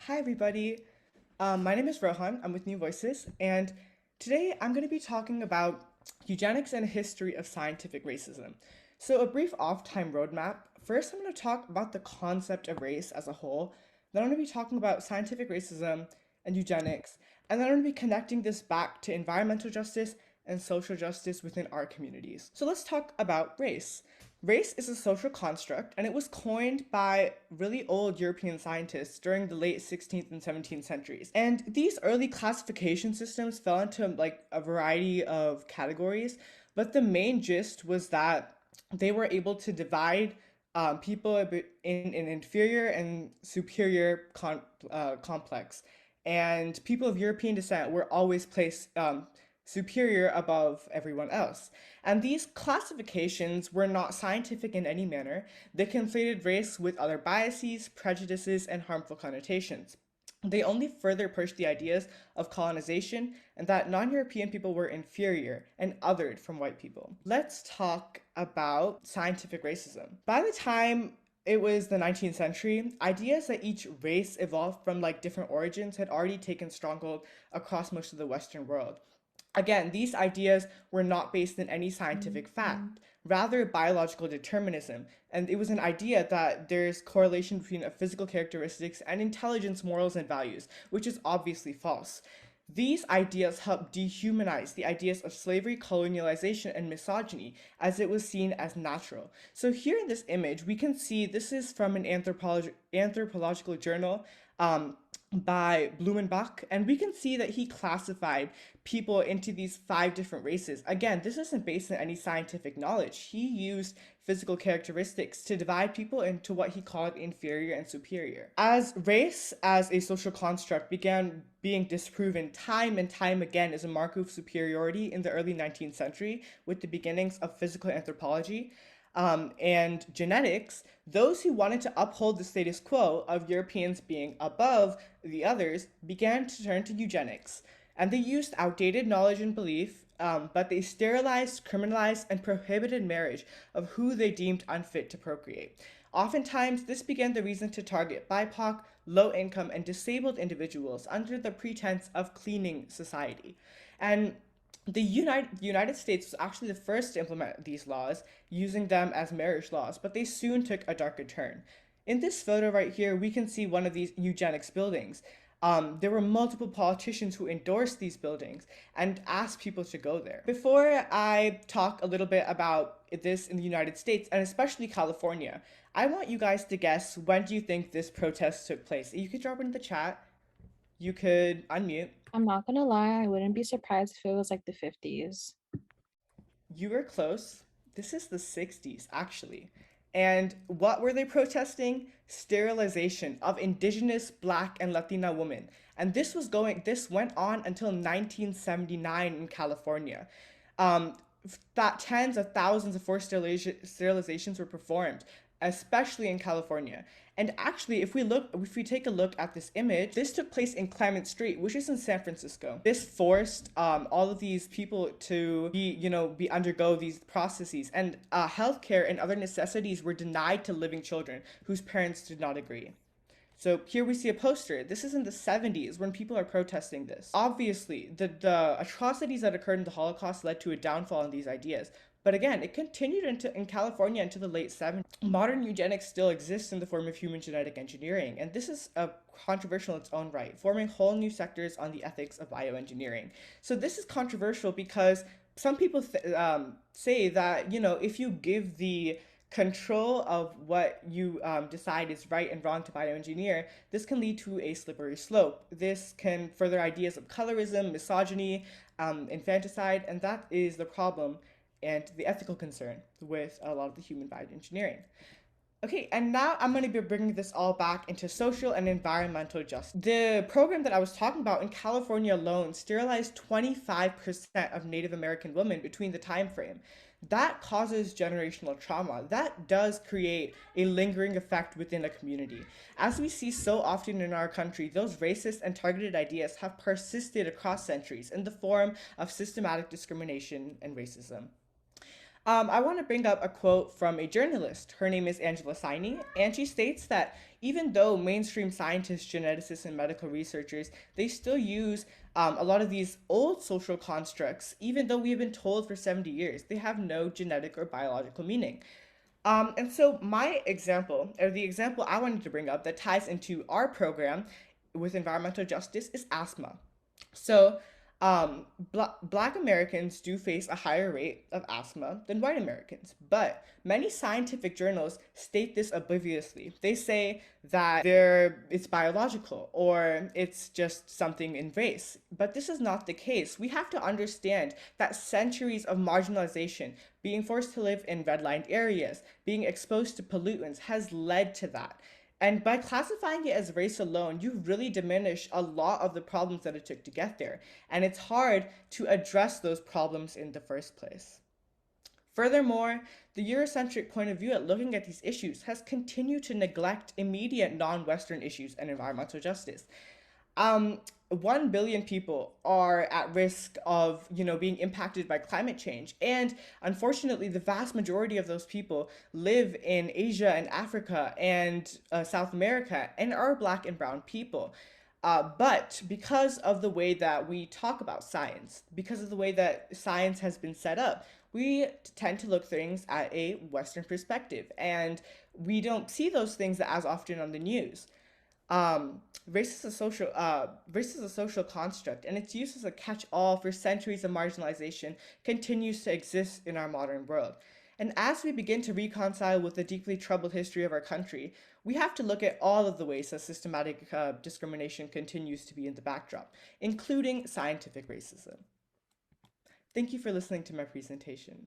Hi, everybody. My name is Rohan. I'm with New Voices, and today I'm going to be talking about eugenics and a history of scientific racism. So, a brief off time roadmap. First, I'm going to talk about the concept of race as a whole. Then, I'm going to be talking about scientific racism and eugenics. And then, I'm going to be connecting this back to environmental justice and social justice within our communities. So, let's talk about race. Race is a social construct, and it was coined by really old European scientists during the late 16th and 17th centuries. And these early classification systems fell into like a variety of categories, but the main gist was that they were able to divide people in an inferior and superior complex. And people of European descent were always placed superior above everyone else. And these classifications were not scientific in any manner. They conflated race with other biases, prejudices, and harmful connotations. They only further pushed the ideas of colonization and that non European people were inferior and othered from white people. Let's talk about scientific racism. By the time it was the 19th century, ideas that each race evolved from like different origins had already taken stronghold across most of the Western world. Again, these ideas were not based in any scientific fact, rather biological determinism, and it was an idea that there's correlation between physical characteristics and intelligence, morals, and values, which is obviously false. These ideas helped dehumanize the ideas of slavery, colonialization, and misogyny, as it was seen as natural. So here in this image, we can see this is from an anthropological journal by Blumenbach, and we can see that he classified people into these five different races. Again, this isn't based on any scientific knowledge. He used physical characteristics to divide people into what he called inferior and superior. As race as a social construct began being disproven time and time again as a mark of superiority in the early 19th century with the beginnings of physical anthropology, and genetics, those who wanted to uphold the status quo of Europeans being above the others began to turn to eugenics. And they used outdated knowledge and belief, but they sterilized, criminalized, and prohibited marriage of who they deemed unfit to procreate. Oftentimes, this began the reason to target BIPOC, low income, and disabled individuals under the pretense of cleaning society. And the United States was actually the first to implement these laws, using them as marriage laws, but they soon took a darker turn. In this photo right here, we can see one of these eugenics buildings. There were multiple politicians who endorsed these buildings and asked people to go there. Before I talk a little bit about this in the United States, and especially California, I want you guys to guess, when do you think this protest took place? You could drop it in the chat. You could unmute. I'm not gonna lie, I wouldn't be surprised if it was like the 50s. You were close. This is the 60s, actually. And what were they protesting? Sterilization of indigenous black and Latina women. And this went on until 1979 in California. Um, that tens of thousands of forced sterilizations were performed, especially in California. And actually, if we take a look at this image, this took place in Clement Street, which is in San Francisco. This forced all of these people to be undergo these processes, and healthcare and other necessities were denied to living children whose parents did not agree. So here we see a poster. This is in the 70s when people are protesting this. Obviously, the atrocities that occurred in the Holocaust led to a downfall in these ideas. But again, it continued in California into the late 70s. Modern eugenics still exists in the form of human genetic engineering, and this is controversial in its own right, forming whole new sectors on the ethics of bioengineering. So this is controversial because some people say that, if you give the control of what you decide is right and wrong to bioengineer, this can lead to a slippery slope. This can further ideas of colorism, misogyny, infanticide, and that is the problem and the ethical concern with a lot of the human bioengineering. Okay, and now I'm going to be bringing this all back into social and environmental justice. The program that I was talking about in California alone sterilized 25% of Native American women between the time frame. That causes generational trauma. That does create a lingering effect within a community. As we see so often in our country, those racist and targeted ideas have persisted across centuries in the form of systematic discrimination and racism. I want to bring up a quote from a journalist. Her name is Angela Saini, and she states that even though mainstream scientists, geneticists, and medical researchers, they still use a lot of these old social constructs, even though we have been told for 70 years, they have no genetic or biological meaning. And so my example, or the example I wanted to bring up that ties into our program with environmental justice is asthma. So, Black Americans do face a higher rate of asthma than white Americans, but many scientific journals state this obliviously. They say that it's biological or it's just something in race, but this is not the case. We have to understand that centuries of marginalization, being forced to live in redlined areas, being exposed to pollutants has led to that. And by classifying it as race alone, you really diminish a lot of the problems that it took to get there. And it's hard to address those problems in the first place. Furthermore, the Eurocentric point of view at looking at these issues has continued to neglect immediate non Western issues and environmental justice. 1 billion people are at risk of, being impacted by climate change. And unfortunately, the vast majority of those people live in Asia and Africa and South America and are Black and brown people. But because of the way that we talk about science, because of the way that science has been set up, we tend to look things at a Western perspective, and we don't see those things as often on the news. Race is a social construct, and its use as a catch-all for centuries of marginalization continues to exist in our modern world. And as we begin to reconcile with the deeply troubled history of our country, we have to look at all of the ways that systematic discrimination continues to be in the backdrop, including scientific racism. Thank you for listening to my presentation.